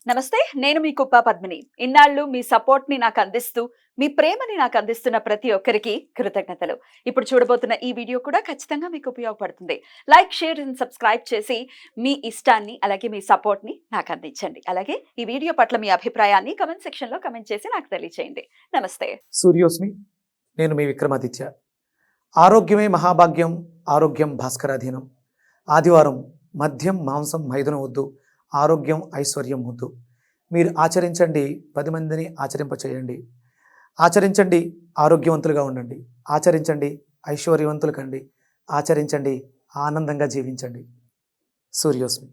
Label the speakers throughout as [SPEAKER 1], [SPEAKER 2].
[SPEAKER 1] నమస్తే. నేను మీ కుప్ప పద్మిని. ఇన్నాళ్ళు మీ సపోర్ట్‌ని నాకందిస్తూ, మీ ప్రేమని నాకందిస్తున్న ప్రతి ఒక్కరికి కృతజ్ఞతలు. ఇప్పుడు చూడబోతున్న ఈ వీడియో కూడా ఖచ్చితంగా మీకు ఉపయోగపడుతుంది. లైక్, షేర్ అండ్ సబ్స్క్రైబ్ చేసి మీ ఇష్టాన్ని, అలాగే మీ సపోర్ట్‌ని నాకందించండి. అలాగే ఈ వీడియో పట్ల మీ అభిప్రాయాన్ని కామెంట్ సెక్షన్‌లో కామెంట్ చేసి నాకు తెలియజేయండి. నమస్తే.
[SPEAKER 2] సూర్యోస్మి. నేను మీ విక్రమాదిత్య. ఆరోగ్యమే మహాభాగ్యం, ఆరోగ్యం భాస్కరాధీనం. ఆదివారం మద్యం మాంసం మైదనం వద్దు, ఆరోగ్యం ఐశ్వర్యం వద్దు. మీరు ఆచరించండి, 10 మందిని ఆచరింపచేయండి. ఆచరించండి, ఆరోగ్యవంతులుగా ఉండండి. ఆచరించండి, ఐశ్వర్యవంతులు కండి. ఆచరించండి, ఆనందంగా జీవించండి. సూర్యోస్మి.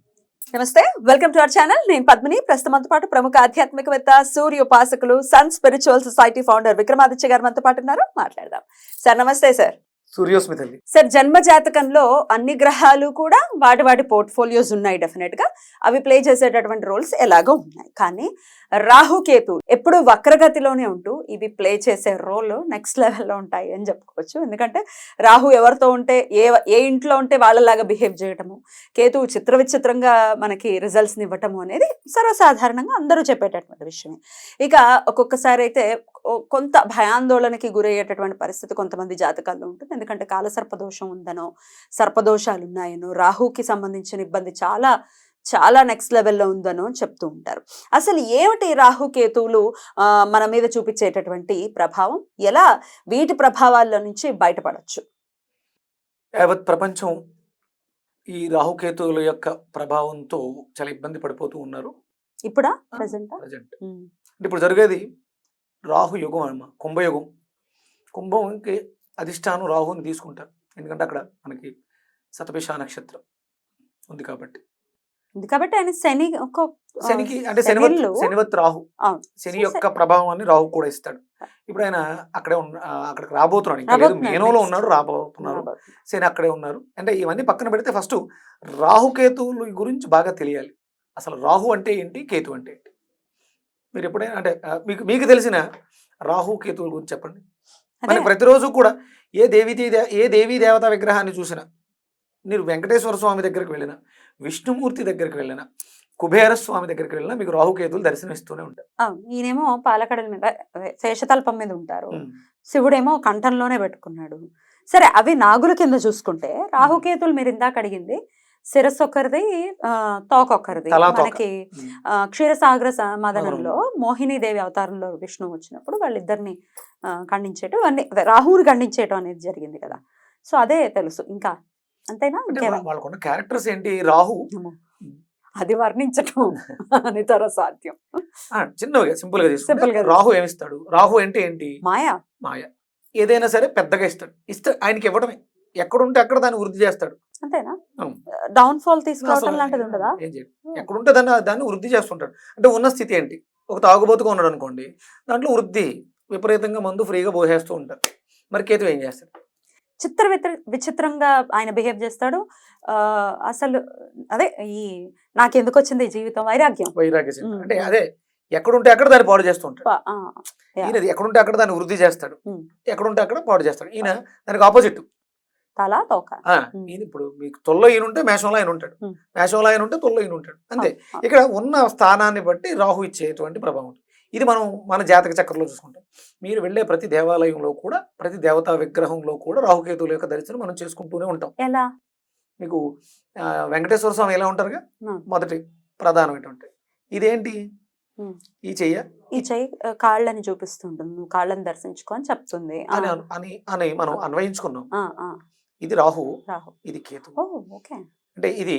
[SPEAKER 1] నమస్తే. Welcome to our channel. నేను పద్మిని. ప్రస్తుతంతో పాటు ప్రముఖ ఆధ్యాత్మికవేత్త, సూర్యోపాసకులు, sun spiritual society founder Vikramaditya గారు మనతో పాటు ఉన్నారు. మాట్లాడదాం. సార్ నమస్తే. సార్
[SPEAKER 2] సూర్యోస్మి తల్లి.
[SPEAKER 1] సార్, జన్మ జాతకంలో అన్ని గ్రహాలు కూడా వాటి పోర్ట్ఫోలియోస్ ఉన్నాయి. డెఫినెట్ గా అవి ప్లే చేసేటటువంటి రోల్స్ ఎలాగో ఉన్నాయి. కానీ రాహుకేతు ఎప్పుడు వక్రగతిలోనే ఉంటూ ఇవి ప్లే చేసే రోల్ నెక్స్ట్ లెవెల్లో ఉంటాయి అని చెప్పుకోవచ్చు. ఎందుకంటే రాహు ఎవరితో ఉంటే ఏ ఇంట్లో ఉంటే వాళ్ళలాగా బిహేవ్ చేయటము, కేతు విచిత్రంగా మనకి రిజల్ట్స్ని ఇవ్వటము అనేది సర్వసాధారణంగా అందరూ చెప్పేటటువంటి విషయమే. ఇక ఒక్కొక్కసారి అయితే కొంత భయాందోళనకి గురయ్యేటటువంటి పరిస్థితి కొంతమంది జాతకాల్లో ఉంటుంది. ఎందుకంటే కాలసర్పదోషం ఉందనో, సర్పదోషాలు ఉన్నాయనో, రాహుకి సంబంధించిన ఇబ్బంది చాలా చాలా నెక్స్ట్ లెవెల్లో ఉందనో చెప్తూ ఉంటారు. అసలు ఏమిటి రాహుకేతువులు మన మీద చూపించేటటువంటి ప్రభావం, ఎలా వీటి ప్రభావాల నుంచి బయటపడచ్చు?
[SPEAKER 2] యావత్ ప్రపంచం ఈ రాహుకేతువుల యొక్క ప్రభావంతో చాలా ఇబ్బంది పడిపోతూ ఉన్నారు.
[SPEAKER 1] ఇప్పుడా ప్రజెంట్
[SPEAKER 2] అంటే ఇప్పుడు జరిగేది రాహు యుగం అమ్మ, కుంభయుగం. కుంభంకి అధిష్టానం రాహుని తీసుకుంటారు. ఎందుకంటే అక్కడ మనకి శతభిష నక్షత్రం ఉంది కాబట్టి
[SPEAKER 1] ఆయన
[SPEAKER 2] శనికి అంటే శనివత్ రాహు, శని యొక్క ప్రభావాన్ని రాహు కూడా ఇస్తాడు. ఇప్పుడు ఆయన అక్కడికి రాబోతున్నాడు. ఇంకా లేదు, మేనంలో ఉన్నాడు, రాబోతున్నారు. శని అక్కడే ఉన్నారు. అంటే ఇవన్నీ పక్కన పెడితే ఫస్ట్ రాహుకేతువుల గురించి బాగా తెలియాలి. అసలు రాహు అంటే ఏంటి, కేతు అంటే ఏంటి? మీరు ఎప్పుడైనా అంటే మీకు తెలిసిన రాహు కేతువుల గురించి చెప్పండి. మనకి ప్రతిరోజు కూడా ఏ దేవీ దేవతా విగ్రహాన్ని చూసినా, మీరు వెంకటేశ్వర స్వామి దగ్గరికి వెళ్ళినా, విష్ణుమూర్తి దగ్గరికి వెళ్ళినా, కుబేర స్వామి దగ్గరికి వెళ్ళినా మీకు రాహుకేతువులు దర్శనమిస్తూనే ఉంటారు.
[SPEAKER 1] ఈయనేమో పాలకడల మీద శేషతల్పం మీద ఉంటారు, శివుడేమో కంఠంలోనే పెట్టుకున్నాడు. సరే, అవి నాగుల కింద చూసుకుంటే రాహుకేతువులు మీరు ఇందాక అడిగింది శిరస్సు ఒక్కరిది, తోకొక్కరిది. మనకి క్షీరసాగర మదనంలో మోహినీదేవి అవతారంలో విష్ణువు వచ్చినప్పుడు వాళ్ళిద్దరిని ఖండించేయటం, అన్ని రాహుని ఖండించేయటం అనేది జరిగింది కదా. సో అదే తెలుసు. ఇంకా అంతేనా?
[SPEAKER 2] వాళ్ళకున్న క్యారెక్టర్స్ ఏంటి? రాహు
[SPEAKER 1] అది వర్ణించటం అనితర సాధ్యం.
[SPEAKER 2] చిన్నగా సింపుల్ గా రాహు ఏమిస్తాడు? రాహు అంటే ఏంటి?
[SPEAKER 1] మాయా.
[SPEAKER 2] ఏదైనా సరే పెద్దగా ఇస్తాడు. ఆయనకి ఇవ్వడమే. ఎక్కడుంటే అక్కడ దాన్ని వృద్ధి చేస్తాడు.
[SPEAKER 1] అంతేనా? డౌన్ ఫాల్ తీసుకోవడం లాంటిది ఉండదా?
[SPEAKER 2] ఏం చేయడు. ఎక్కడుంటే దాన్ని వృద్ధి చేస్తుంటాడు. అంటే ఉన్న స్థితి ఏంటి? ఒక తాగుబోతుగా ఉన్నాడు అనుకోండి, దాంట్లో వృద్ధి విపరీతంగా మందు ఫ్రీగా పోసేస్తూ ఉంటారు. మరి కేతు ఏం చేస్తాడు?
[SPEAKER 1] విచిత్రంగా ఆయన బిహేవ్ చేస్తాడు. అసలు అదే ఈ నాకెందుకు వచ్చింది ఈ జీవితం, వైరాగ్యం.
[SPEAKER 2] అంటే అదే ఎక్కడుంటే అక్కడ దాన్ని పాడు చేస్తూ ఉంటాడు. ఈయన ఎక్కడుంటే అక్కడ దాన్ని వృద్ధి చేస్తాడు, ఎక్కడుంటే అక్కడ పాడు చేస్తాడు. ఈయన దానికి ఆపోజిట్.
[SPEAKER 1] తలా తోక.
[SPEAKER 2] ఈయన ఇప్పుడు మీకు తొల్లో ఈయన ఉంటే మేషంలో ఆయన ఉంటాడు, మేషంలో ఆయన ఉంటే తొల్లో ఈయన ఉంటాడు. అంతే. ఇక్కడ ఉన్న స్థానాన్ని బట్టి రాహు ఇచ్చేటువంటి ప్రభావం. ఇది మనం మన జాతక చక్రంలో చూసుకుంటాం. మీరు వెళ్ళే ప్రతి దేవాలయంలో కూడా, ప్రతి దేవతా విగ్రహంలో కూడా రాహుకేతువుల యొక్క దర్శనం మనం చేసుకుంటూనే ఉంటాం.
[SPEAKER 1] ఎలా?
[SPEAKER 2] మీకు వెంకటేశ్వర స్వామి ఎలా ఉంటారుగా, మొదటి ప్రధానమైనటువంటి ఇదేంటి? ఈ చెయ్యి
[SPEAKER 1] కాళ్ళని చూపిస్తుంటుంది, నువ్వు కాళ్ళని దర్శించుకో అని చెప్తుంది
[SPEAKER 2] అని మనం అన్వయించుకున్నాం. ఇది రాహు, ఇది కేతు. అంటే ఇది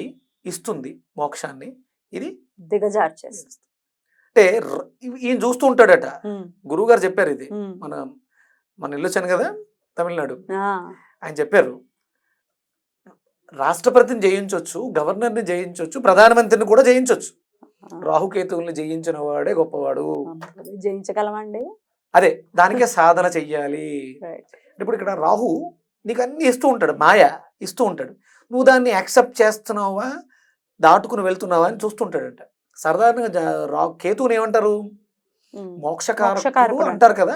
[SPEAKER 2] ఇస్తుంది మోక్షాన్ని, ఇది
[SPEAKER 1] దిగజార్చేస్తుంది.
[SPEAKER 2] అంటే ఈయన చూస్తూ ఉంటాడట. గురువు గారు చెప్పారు ఇది. మన ఇల్లు వచ్చాను కదా తమిళనాడు, ఆయన చెప్పారు రాష్ట్రపతిని జయించవచ్చు, గవర్నర్ని జయించవచ్చు, ప్రధానమంత్రిని కూడా జయించవచ్చు. రాహుకేతువుల్ని జయించిన వాడే గొప్పవాడు.
[SPEAKER 1] జయించగలమండి.
[SPEAKER 2] అదే దానికే సాధన చెయ్యాలి. ఇప్పుడు ఇక్కడ రాహు నీకు అన్ని ఇస్తూ ఉంటాడు, మాయ ఇస్తూ ఉంటాడు. నువ్వు దాన్ని యాక్సెప్ట్ చేస్తున్నావా, దాటుకుని వెళ్తున్నావా అని చూస్తుంటాడంట. సాధారణంగా కేతువుని ఏమంటారు? మోక్షకారకుడు అంటారు కదా.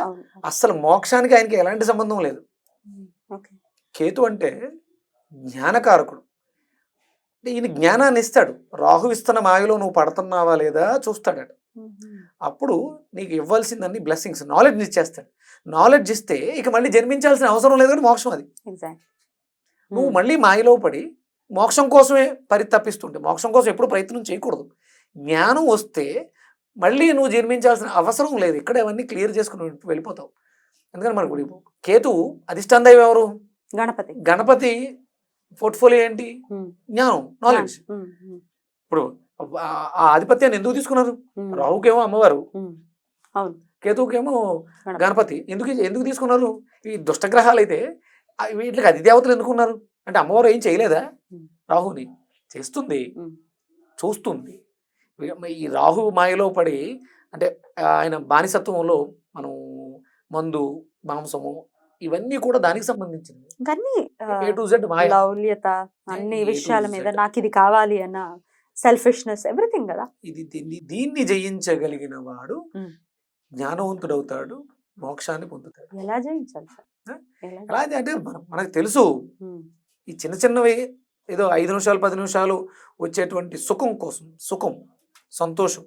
[SPEAKER 2] అసలు మోక్షానికి ఆయనకి ఎలాంటి సంబంధం లేదు. కేతు అంటే జ్ఞానకారకుడు. అంటే ఈయన జ్ఞానాన్ని ఇస్తాడు. రాహు ఇస్తున్న మాయలో నువ్వు పడుతున్నావా లేదా చూస్తాడట. అప్పుడు నీకు ఇవ్వాల్సిందన్ని బ్లెస్సింగ్స్, నాలెడ్జ్ ఇచ్చేస్తాడు. నాలెడ్జ్ ఇస్తే ఇక మళ్ళీ జన్మించాల్సిన అవసరం లేదు, కానీ మోక్షం అది. నువ్వు మళ్ళీ మాయలో పడి మోక్షం కోసమే పరితపిస్తుంటే, మోక్షం కోసం ఎప్పుడు ప్రయత్నం చేయకూడదు. జ్ఞానం వస్తే మళ్ళీ నువ్వు జన్మించాల్సిన అవసరం లేదు. ఇక్కడ అవన్నీ క్లియర్ చేసుకుని వెళ్ళిపోతావు. ఎందుకంటే మనకు ఇప్పుడు కేతువు అధిష్టాన దైవం ఎవరు?
[SPEAKER 1] గణపతి.
[SPEAKER 2] గణపతి పోర్ట్ఫోలియో ఏంటి? జ్ఞానం, నాలెడ్జ్. ఇప్పుడు ఆ ఆధిపత్యాన్ని ఎందుకు తీసుకున్నారు? రాహుకేమో అమ్మవారు, కేతువుకేమో గణపతి. ఎందుకు తీసుకున్నారు? ఈ దుష్టగ్రహాలు అయితే వీటికి అధిదేవతలు ఎందుకున్నారు అంటే అమ్మవారు ఏం చేయలేదా? రాహుని చేస్తుంది, చూస్తుంది. ఈ రాహు మాయలో పడి అంటే ఆయన బానిసత్వంలో మనం మందు, మాంసము ఇవన్నీ కూడా దానికి సంబంధించింది.
[SPEAKER 1] లౌల్యత అన్ని విషయాల మీద నాకు ఇది కావాలి అన్న సెల్ఫిష్నెస్, ఎవ్రీథింగ్ కదా.
[SPEAKER 2] దీన్ని జయించగలిగిన వాడు జ్ఞానవంతుడవుతాడు, మోక్షాన్ని పొందుతాడు.
[SPEAKER 1] ఎలా జయించాలి సార్?
[SPEAKER 2] ఎలా అంటే మనకు తెలుసు, ఈ చిన్న చిన్నవి ఏదో 5 నిమిషాలు 10 నిమిషాలు వచ్చేటువంటి సుఖం కోసం, సుఖం, సంతోషం,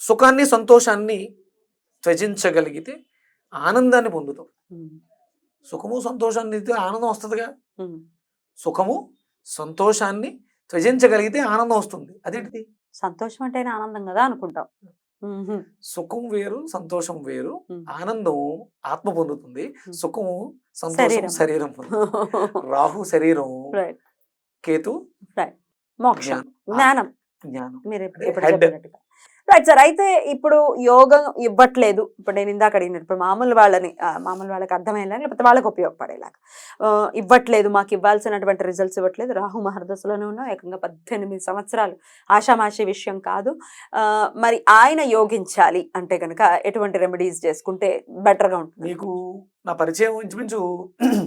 [SPEAKER 2] సుఖాన్ని సంతోషాన్ని త్యజించగలిగితే ఆనందాన్ని పొందుతాం. సుఖము సంతోషాన్ని ఇస్తే ఆనందం వస్తుందిగా. సుఖము సంతోషాన్ని త్యజించగలిగితే ఆనందం వస్తుంది. అదేంటిది?
[SPEAKER 1] సంతోషం అంటే ఆనందం కదా అనుకుంటాం.
[SPEAKER 2] సుఖం వేరు, సంతోషం వేరు. ఆనందం ఆత్మ పొందుతుంది, సుఖము సంతోషం శరీరం పొందుతుంది. రాహు శరీరం, కేతు
[SPEAKER 1] మోక్షం, జ్ఞానం.
[SPEAKER 2] జ్ఞానం
[SPEAKER 1] మీరు రైట్ సార్. అయితే ఇప్పుడు యోగం ఇవ్వట్లేదు, ఇప్పుడు నేను ఇందాక అడిగినట్టు ఇప్పుడు మామూలు వాళ్ళకి అర్థమయ్యేలాగా, లేకపోతే వాళ్ళకి ఉపయోగపడేలాగా ఇవ్వట్లేదు, మాకు ఇవ్వాల్సినటువంటి రిజల్ట్స్ ఇవ్వట్లేదు, రాహు మహర్దశలోనే ఉన్నాం, ఏకంగా 18 సంవత్సరాలు, ఆషామాషి విషయం కాదు. మరి ఆయన యోగించాలి అంటే కనుక ఎటువంటి రెమెడీస్ చేసుకుంటే బెటర్గా ఉంటుంది?
[SPEAKER 2] మీకు నా పరిచయం ఇంచుమించు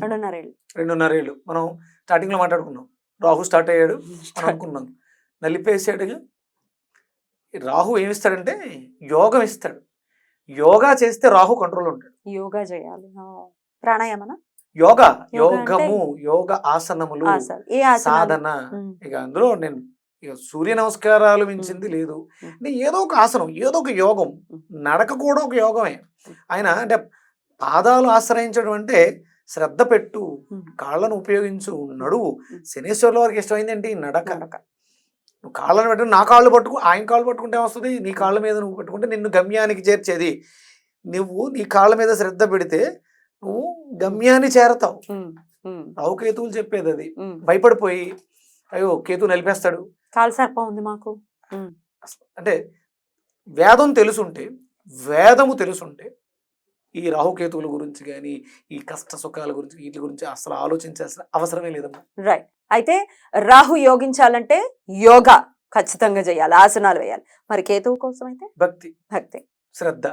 [SPEAKER 1] 2.5
[SPEAKER 2] ఏళ్ళు. మనం స్టార్టింగ్ లో మాట్లాడుకున్నాం. రాహు స్టార్ట్ అయ్యాడు అనుకున్నాం, నలిపేసాడుగా. రాహు ఏమిస్తాడంటే యోగం ఇస్తాడు. యోగా చేస్తే రాహు కంట్రోల్ ఉంటాడు.
[SPEAKER 1] యోగా చేయాలి, ప్రాణాయామన,
[SPEAKER 2] యోగము, యోగ ఆసనములు, సాధన. ఇక అందులో నేను ఇక సూర్య నమస్కారాలు మించింది లేదు. ఏదో ఒక ఆసనం, ఏదో ఒక యోగం. నడక కూడా ఒక యోగమే. ఆయన అంటే పాదాలు ఆశ్రయించడం అంటే శ్రద్ధ పెట్టు, కాళ్ళను ఉపయోగించు, నడువు. శనేశ్వర్ల వారికి ఇష్టమైంది ఏంటి? నడక. నువ్వు కాళ్ళను పెట్టు, నా కాళ్ళు పట్టుకు, ఆయన కాళ్ళు పట్టుకుంటే వస్తుంది. నీ కాళ్ళ మీద నువ్వు పెట్టుకుంటే నిన్ను గమ్యానికి చేర్చేది. నువ్వు నీ కాళ్ళ మీద శ్రద్ధ పెడితే నువ్వు గమ్యాన్ని చేరతావు. రాహుకేతువులు చెప్పేది అది. భయపడిపోయి అయ్యో కేతు నలిపేస్తాడు,
[SPEAKER 1] కాలు సర్పం ఉంది మాకు
[SPEAKER 2] అంటే వేదము తెలుసుంటే ఈ రాహుకేతువుల గురించి కానీ, ఈ కష్ట సుఖాల గురించి, వీటి గురించి అసలు ఆలోచించాల్సిన అవసరమే లేదమ్మా.
[SPEAKER 1] రైట్. అయితే రాహు యోగించాలంటే యోగా ఖచ్చితంగా చేయాలి, ఆసనాలు వేయాలి. మరి కేతువు కోసం అయితే భక్తి,
[SPEAKER 2] శ్రద్ధ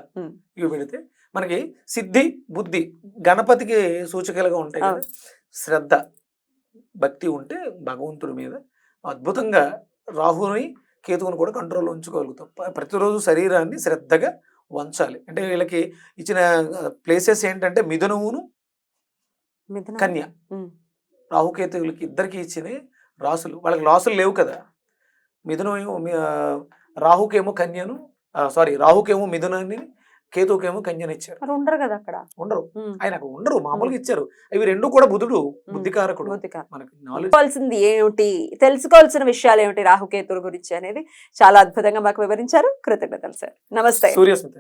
[SPEAKER 2] ఇవి పెడితే మనకి సిద్ధి, బుద్ధి, గణపతికి సూచికలుగా ఉంటాయి కదా. శ్రద్ధ, భక్తి ఉంటే భగవంతుడి మీద అద్భుతంగా రాహుని, కేతువుని కూడా కంట్రోల్లో ఉంచుకోగలుగుతాం. ప్రతిరోజు శరీరాన్ని శ్రద్ధగా వంచాలి. అంటే వీళ్ళకి ఇచ్చిన ప్లేసెస్ ఏంటంటే మిథునమును, కన్య. రాహుకేతువులకి ఇద్దరికి ఇచ్చిన రాసులు, వాళ్ళకి రాసులు లేవు కదా. మిథునం, రాహుకేమో కన్యను, రాహుకేమో మిథునాన్ని, కేతువుకేమో కన్యను ఇచ్చారు.
[SPEAKER 1] ఉండరు కదా అక్కడ,
[SPEAKER 2] ఉండరు. ఆయనకు ఉండరు, మామూలుగా ఇచ్చారు. ఇవి రెండు కూడా బుధుడు, బుద్ధికారకుడు. మనకి
[SPEAKER 1] ఏమిటి, తెలుసుకోవాల్సిన విషయాలు ఏమిటి రాహుకేతువుల గురించి అనేది చాలా అద్భుతంగా మాకు వివరించారు. కృతజ్ఞతలు సార్. నమస్తే.
[SPEAKER 2] సూర్యస్మిత.